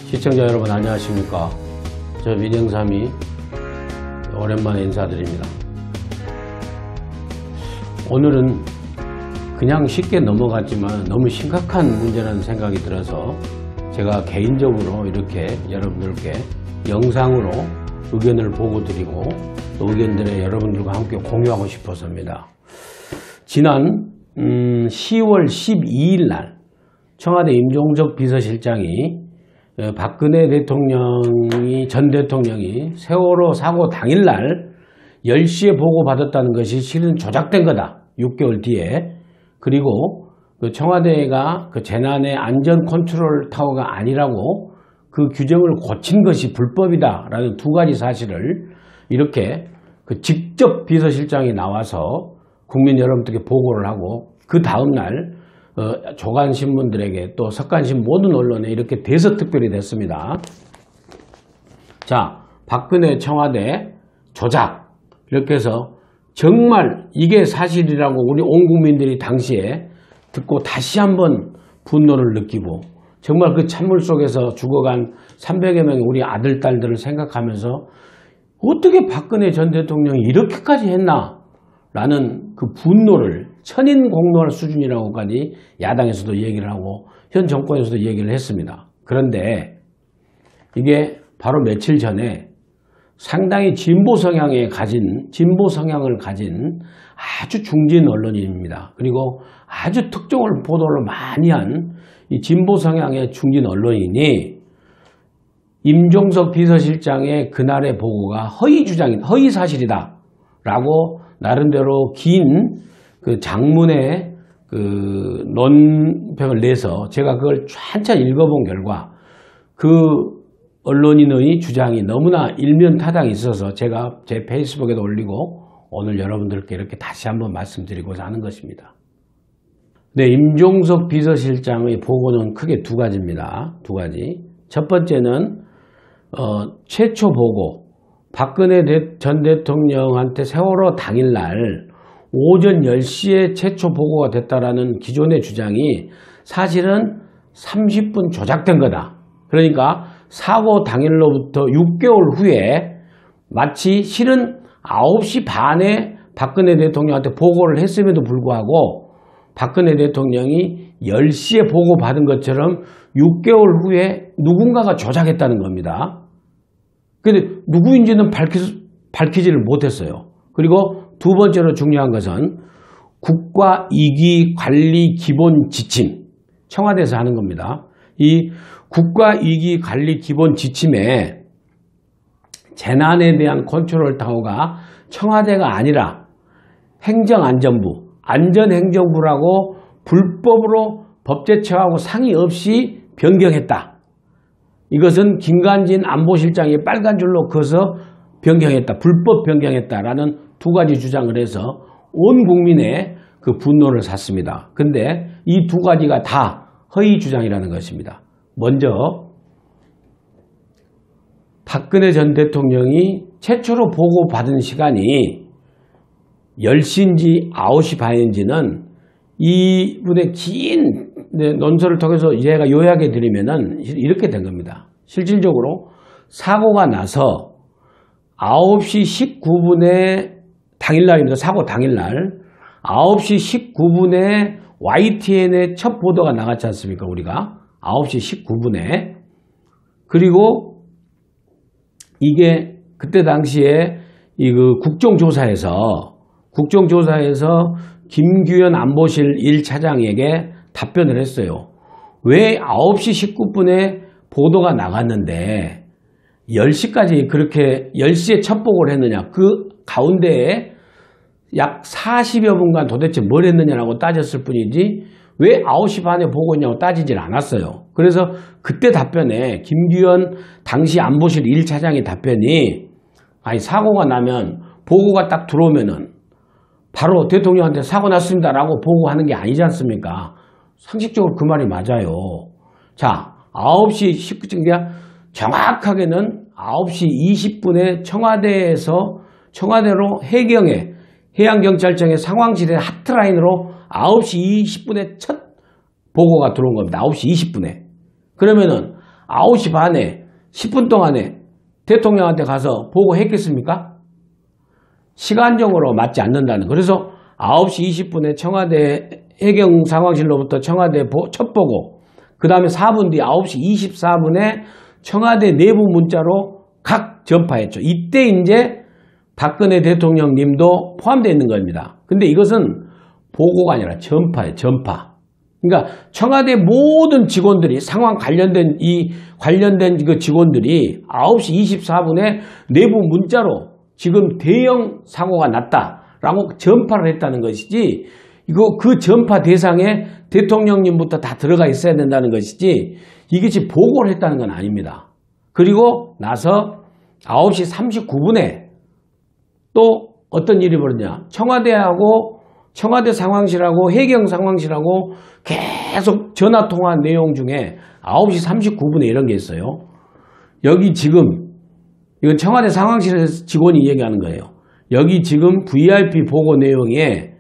시청자 여러분 안녕하십니까. 저 민영삼이 오랜만에 인사드립니다. 오늘은 그냥 쉽게 넘어갔지만 너무 심각한 문제라는 생각이 들어서 제가 개인적으로 이렇게 여러분들께 영상으로 의견을 보고 드리고 또 의견들을 여러분들과 함께 공유하고 싶어서입니다. 지난 10월 12일 날 청와대 임종석 비서실장이 박근혜 전 대통령이 세월호 사고 당일날 10시에 보고받았다는 것이 실은 조작된 거다. 6개월 뒤에. 그리고 청와대가 재난의 안전 컨트롤 타워가 아니라고 그 규정을 고친 것이 불법이다 라는 두 가지 사실을 이렇게 직접 비서실장이 나와서 국민 여러분들께 보고를 하고 그 다음날 조간신문들에게 또 석간신 모든 언론에 이렇게 대서특별히 됐습니다. 자, 박근혜 청와대 조작 이렇게 해서 정말 이게 사실이라고 우리 온 국민들이 당시에 듣고 다시 한번 분노를 느끼고 정말 그 찬물 속에서 죽어간 300여 명의 우리 아들, 딸들을 생각하면서 어떻게 박근혜 전 대통령이 이렇게까지 했나 라는 그 분노를 천인공노할 수준이라고까지 야당에서도 얘기를 하고 현 정권에서도 얘기를 했습니다. 그런데 이게 바로 며칠 전에 상당히 진보 성향을 가진 아주 중진 언론인입니다. 그리고 아주 특종을 보도를 많이 한 이 진보 성향의 중진 언론인이 임종석 비서실장의 그날의 보고가 허위 사실이다 라고 나름대로 긴 그 장문의 그 논평을 내서 제가 그걸 한참 읽어본 결과 그 언론인의 주장이 너무나 일면타당이 있어서 제가 제 페이스북에도 올리고 오늘 여러분들께 이렇게 다시 한번 말씀드리고자 하는 것입니다. 네, 임종석 비서실장의 보고는 크게 두 가지입니다. 두 가지. 첫 번째는 최초 보고 박근혜 전 대통령한테 세월호 당일날 오전 10시에 최초 보고가 됐다라는 기존의 주장이 사실은 30분 조작된 거다. 그러니까 사고 당일로부터 6개월 후에 마치 실은 9시 반에 박근혜 대통령한테 보고를 했음에도 불구하고 박근혜 대통령이 10시에 보고받은 것처럼 6개월 후에 누군가가 조작했다는 겁니다. 근데 누구인지는 밝히지를 못했어요. 그리고 두 번째로 중요한 것은 국가이기관리기본지침, 청와대에서 하는 겁니다. 이 국가이기관리기본지침에 재난에 대한 컨트롤 타워가 청와대가 아니라 행정안전부, 안전행정부라고 불법으로 법제처하고 상의 없이 변경했다. 이것은 김관진 안보실장이 빨간 줄로 그어서 변경했다. 불법 변경했다라는 두 가지 주장을 해서 온 국민의 그 분노를 샀습니다. 근데 이 두 가지가 다 허위 주장이라는 것입니다. 먼저 박근혜 전 대통령이 최초로 보고받은 시간이 10시인지 9시 반인지는 이분의 긴 논설을 통해서 제가 요약해 드리면은 이렇게 된 겁니다. 실질적으로 사고가 나서 9시 19분에 당일날입니다. 사고 당일날 9시 19분에 YTN의 첫 보도가 나갔지 않습니까? 우리가 9시 19분에 그리고 이게 그때 당시에 국정조사에서 김규현 안보실 1차장에게 답변을 했어요. 왜 9시 19분에 보도가 나갔는데 10시까지 그렇게 10시에 첫 보고를 했느냐. 그 가운데에 약 40여 분간 도대체 뭘 했느냐라고 따졌을 뿐이지 왜 9시 반에 보고했냐고 따지질 않았어요. 그래서 그때 답변에 김규현 당시 안보실 1차장의 답변이 사고가 나면 보고가 딱 들어오면은 바로 대통령한테 사고 났습니다라고 보고하는 게 아니지 않습니까? 상식적으로 그 말이 맞아요. 자, 9시 19분, 정확하게는 9시 20분에 청와대로 해양경찰청의 상황실의 하트라인으로 9시 20분에 첫 보고가 들어온 겁니다. 9시 20분에. 그러면은 9시 반에 10분 동안에 대통령한테 가서 보고했겠습니까? 시간적으로 맞지 않는다는. 그래서 9시 20분에 청와대 해경상황실로부터 청와대 첫 보고, 그 다음에 4분 뒤 9시 24분에 청와대 내부 문자로 각 전파했죠. 이때 이제 박근혜 대통령님도 포함되어 있는 겁니다. 근데 이것은 보고가 아니라 전파예요. 전파. 그러니까 청와대 모든 직원들이 상황 관련된 그 직원들이 9시 24분에 내부 문자로 지금 대형 사고가 났다라고 전파를 했다는 것이지, 이거 그 전파 대상에 대통령님부터 다 들어가 있어야 된다는 것이지, 이것이 보고를 했다는 건 아닙니다. 그리고 나서 9시 39분에 또 어떤 일이 벌어졌냐. 청와대하고 청와대 상황실하고 해경 상황실하고 계속 전화 통화한 내용 중에 9시 39분에 이런 게 있어요. 여기 지금 이건 청와대 상황실 직원이 얘기하는 거예요. 여기 지금 VIP 보고 내용에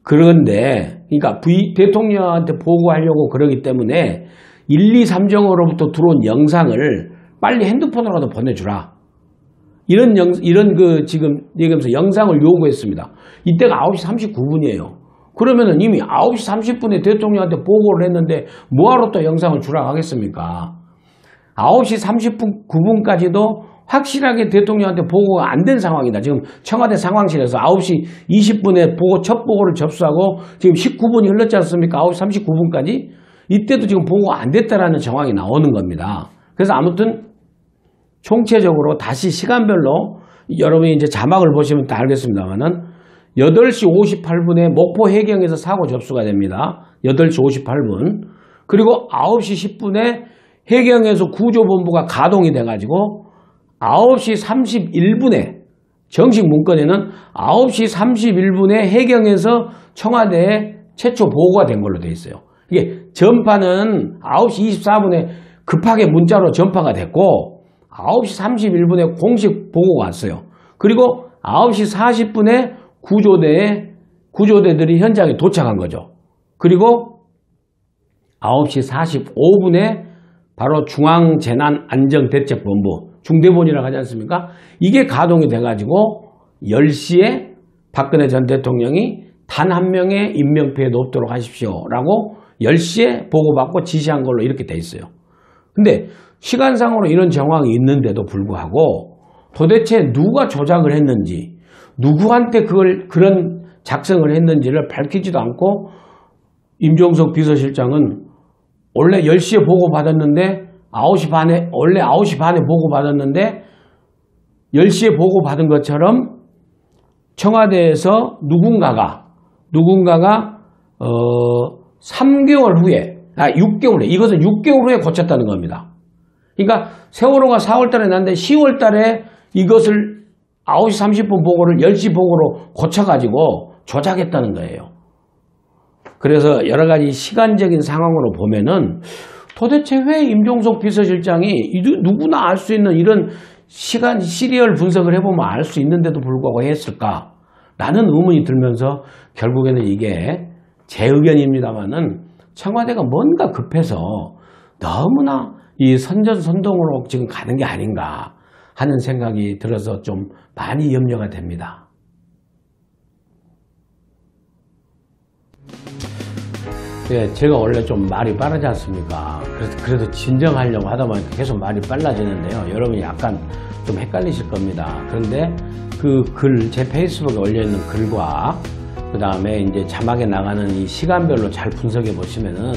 그런데, 그러니까 대통령한테 보고하려고 그러기 때문에 1, 2, 3정으로부터 들어온 영상을 빨리 핸드폰으로라도 보내주라. 이런 지금 얘기하면서 영상을 요구했습니다. 이때가 9시 39분이에요. 그러면은 이미 9시 30분에 대통령한테 보고를 했는데 뭐하러 또 영상을 주라고 하겠습니까? 9시 39분까지도 확실하게 대통령한테 보고가 안 된 상황이다. 지금 청와대 상황실에서 9시 20분에 첫 보고를 접수하고 지금 19분이 흘렀지 않습니까? 9시 39분까지. 이때도 지금 보고가 안 됐다라는 정황이 나오는 겁니다. 그래서 아무튼 총체적으로 다시 시간별로 여러분이 이제 자막을 보시면 다 알겠습니다만은 8시 58분에 목포 해경에서 사고 접수가 됩니다. 8시 58분. 그리고 9시 10분에 해경에서 구조본부가 가동이 돼가지고 9시 31분에 정식 문건에는 9시 31분에 해경에서 청와대에 최초 보고가 된 걸로 되어 있어요. 이게 전파는 9시 24분에 급하게 문자로 전파가 됐고 9시 31분에 공식 보고가 왔어요. 그리고 9시 40분에 구조대들이 현장에 도착한 거죠. 그리고 9시 45분에 바로 중앙재난안전대책본부, 중대본이라고 하지 않습니까? 이게 가동이 돼가지고 10시에 박근혜 전 대통령이 단 한 명의 인명피해도 없도록 하십시오라고 10시에 보고받고 지시한 걸로 이렇게 돼 있어요. 근데 시간상으로 이런 정황이 있는데도 불구하고 도대체 누가 조작을 했는지, 누구한테 그런 작성을 했는지를 밝히지도 않고 임종석 비서실장은 원래 10시에 보고받았는데 9시 반에, 원래 9시 반에 보고받았는데 10시에 보고받은 것처럼 청와대에서 누군가가 3개월 후에, 6개월 후에, 이것은 6개월 후에 고쳤다는 겁니다. 그러니까 세월호가 4월 달에 났는데 10월 달에 이것을 9시 30분 보고를 10시 보고로 고쳐가지고 조작했다는 거예요. 그래서 여러 가지 시간적인 상황으로 보면은 도대체 왜 임종석 비서실장이 누구나 알 수 있는 이런 시리얼 분석을 해보면 알 수 있는데도 불구하고 했을까? 라는 의문이 들면서 결국에는 이게 제 의견입니다만은 청와대가 뭔가 급해서 너무나 이 선전선동으로 지금 가는 게 아닌가 하는 생각이 들어서 좀 많이 염려가 됩니다. 예, 제가 원래 좀 말이 빠르지 않습니까? 그래도 진정하려고 하다 보니까 계속 말이 빨라지는데요. 여러분이 약간 좀 헷갈리실 겁니다. 그런데 그 제 페이스북에 올려있는 글과 그 다음에 이제 자막에 나가는 이 시간별로 잘 분석해 보시면은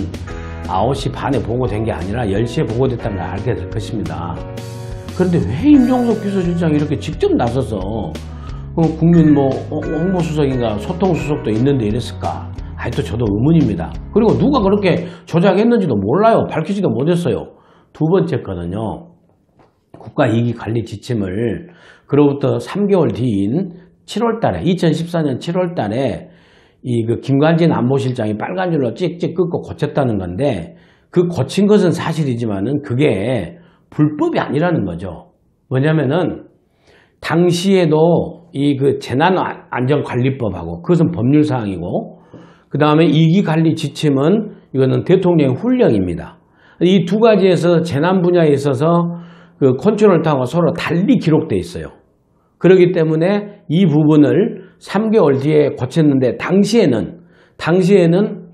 9시 반에 보고된 게 아니라 10시에 보고됐다는 걸 알게 될 것입니다. 그런데 왜 임종석 비서실장이 이렇게 직접 나서서 국민 홍보수석인가 소통수석도 있는데 이랬을까? 또 저도 의문입니다. 그리고 누가 그렇게 조작했는지도 몰라요. 밝히지도 못했어요. 두 번째 거는요. 국가이기관리 지침을 그로부터 3개월 뒤인 7월달에 2014년 7월달에 그 김관진 안보실장이 빨간 줄로 찍찍 끊고 고쳤다는 건데 그 고친 것은 사실이지만은 그게 불법이 아니라는 거죠. 뭐냐면은 당시에도 그 재난안전관리법하고 그것은 법률사항이고 그 다음에 이기관리 지침은 이거는 대통령의 훈령입니다. 이 두 가지에서 재난 분야에 있어서 그 컨트롤 타워가 서로 달리 기록되어 있어요. 그렇기 때문에 이 부분을 3개월 뒤에 고쳤는데 당시에는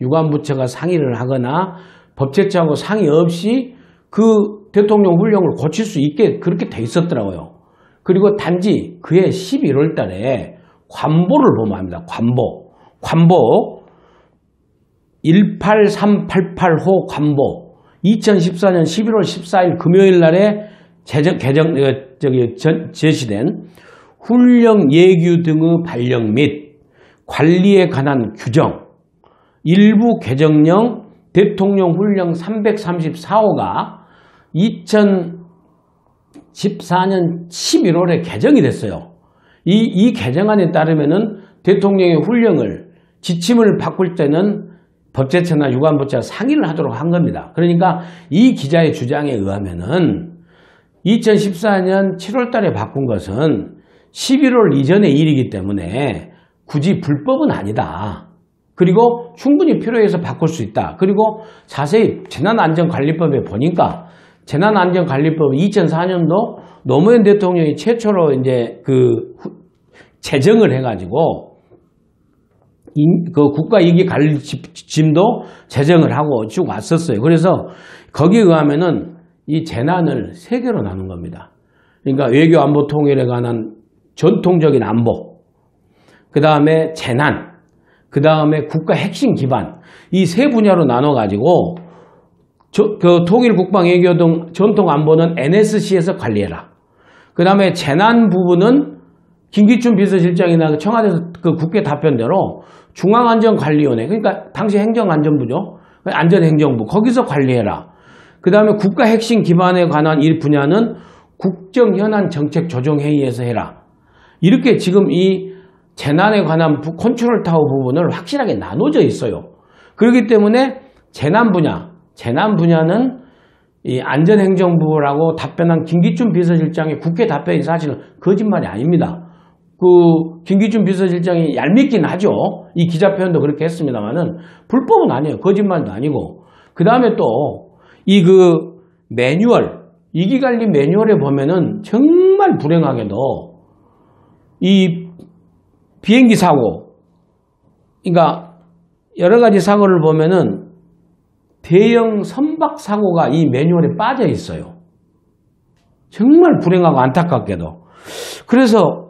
유관부처가 상의를 하거나 법제처하고 상의 없이 그 대통령 훈령을 고칠 수 있게 그렇게 돼 있었더라고요. 그리고 단지 그해 11월 달에 관보를 보면 합니다. 관보 18388호 관보 2014년 11월 14일 금요일 날에 제시된 훈령 예규 등의 발령 및 관리에 관한 규정 일부 개정령 대통령 훈령 334호가 2014년 11월에 개정이 됐어요. 이 개정안에 따르면은 대통령의 훈령을 지침을 바꿀 때는 법제처나 유관부처가 상의를 하도록 한 겁니다. 그러니까 이 기자의 주장에 의하면은 2014년 7월 달에 바꾼 것은 11월 이전의 일이기 때문에 굳이 불법은 아니다. 그리고 충분히 필요해서 바꿀 수 있다. 그리고 자세히 재난안전관리법에 보니까 재난안전관리법 2004년도 노무현 대통령이 최초로 이제 제정을 해가지고 그 국가위기관리팀도 제정을 하고 쭉 왔었어요. 그래서 거기에 의하면은 이 재난을 3개로 나눈 겁니다. 그러니까 외교 안보 통일에 관한 전통적인 안보, 그 다음에 재난, 그 다음에 국가 핵심 기반 이 3분야로 나눠가지고 그 통일 국방 외교 등 전통 안보는 NSC에서 관리해라. 그 다음에 재난 부분은 김기춘 비서실장이나 청와대에서 그 국회 답변대로 중앙안전관리위원회, 그러니까 당시 행정안전부죠. 안전행정부 거기서 관리해라. 그 다음에 국가 핵심 기반에 관한 이 분야는 국정현안 정책조정회의에서 해라. 이렇게 지금 이 재난에 관한 컨트롤 타워 부분을 확실하게 나눠져 있어요. 그렇기 때문에 재난 분야는 이 안전행정부라고 답변한 김기춘 비서실장의 국회 답변이 사실은 거짓말이 아닙니다. 그 김기춘 비서실장이 얄밉긴 하죠. 이 기자 표현도 그렇게 했습니다만은 불법은 아니에요. 거짓말도 아니고. 그 다음에 또 이 매뉴얼, 위기관리 매뉴얼에 보면은 정말 불행하게도 이 비행기 사고, 그러니까 여러 가지 사고를 보면은 대형 선박 사고가 이 매뉴얼에 빠져 있어요. 정말 불행하고 안타깝게도. 그래서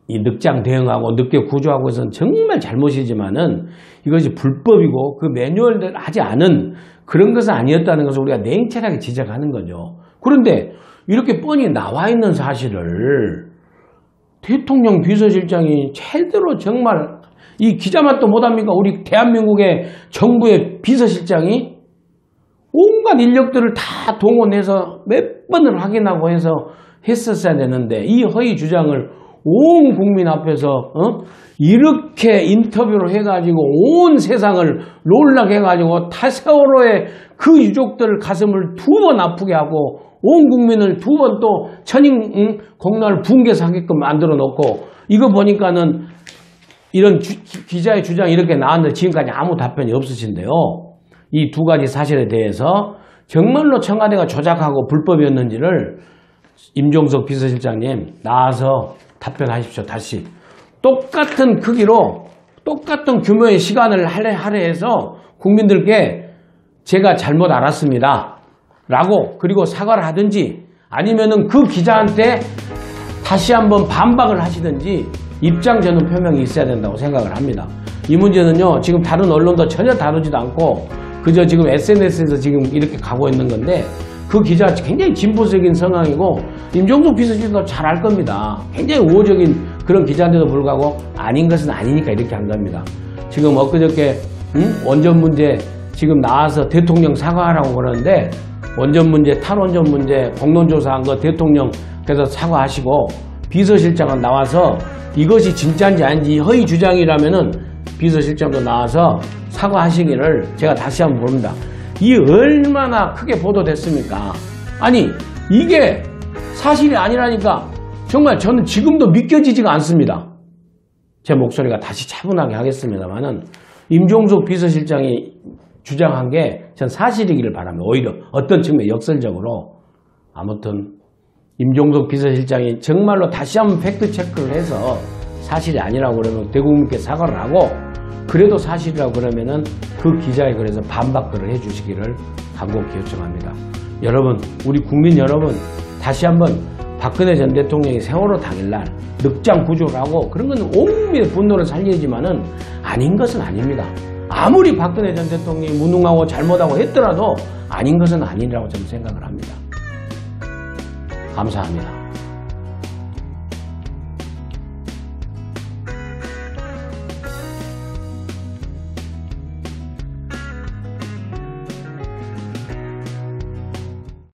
이 늑장 대응하고 늦게 구조하고 해서는 정말 잘못이지만은 이것이 불법이고 그 매뉴얼대로 하지 않은 그런 것은 아니었다는 것을 우리가 냉철하게 지적하는 거죠. 그런데 이렇게 뻔히 나와 있는 사실을 대통령 비서실장이 제대로 정말 이 기자만 또 못합니까? 우리 대한민국의 정부의 비서실장이 온갖 인력들을 다 동원해서 몇 번을 확인하고 해서 했었어야 되는데 이 허위 주장을 온 국민 앞에서 이렇게 인터뷰를 해가지고 온 세상을 놀라게 해가지고 타세월호의 그 유족들 가슴을 2번 아프게 하고 온 국민을 2번 또 천인 공로를 붕괴해서 하게끔 만들어 놓고 이거 보니까는 이런 기자의 주장이 이렇게 나왔는데 지금까지 아무 답변이 없으신데요. 이 2가지 사실에 대해서 정말로 청와대가 조작하고 불법이었는지를 임종석 비서실장님 나와서 답변하십시오. 다시 똑같은 크기로 똑같은 규모의 시간을 할애해서 국민들께 제가 잘못 알았습니다 라고 그리고 사과를 하든지 아니면은 그 기자한테 다시 한번 반박을 하시든지 입장 전후 표명이 있어야 된다고 생각을 합니다. 이 문제는요 지금 다른 언론도 전혀 다루지도 않고 그저 지금 SNS에서 지금 이렇게 가고 있는 건데 그 기자 굉장히 진보적인 성향이고 임종석 비서실장도 잘 알 겁니다. 굉장히 우호적인 그런 기자인데도 불구하고 아닌 것은 아니니까 이렇게 한 겁니다. 지금 엊그저께 원전 문제 지금 나와서 대통령 사과하라고 그러는데 원전 문제, 탈원전 문제 공론조사한 거 대통령께서 사과하시고 비서실장은 나와서 이것이 진짜인지 아닌지 허위 주장이라면은 비서실장도 나와서 사과하시기를 제가 다시 한번 봅니다. 이 얼마나 크게 보도됐습니까? 아니 이게 사실이 아니라니까 정말 저는 지금도 믿겨지지가 않습니다. 제 목소리가 다시 차분하게 하겠습니다만은 임종석 비서실장이 주장한 게 전 사실이기를 바랍니다. 오히려 어떤 측면 역설적으로 아무튼 임종석 비서실장이 정말로 다시 한번 팩트 체크를 해서 사실이 아니라고 그러면 대국민께 사과를 하고 그래도 사실이라고 그러면은 그 기자에 그래서 반박들을 해주시기를 간곡히 요청합니다. 여러분, 우리 국민 여러분, 다시 한번 박근혜 전 대통령이 세월호 당일날 늑장 구조를 하고 그런 건 온몸의 분노를 살리지만은 아닌 것은 아닙니다. 아무리 박근혜 전 대통령이 무능하고 잘못하고 했더라도 아닌 것은 아니라고 저는 생각을 합니다. 감사합니다.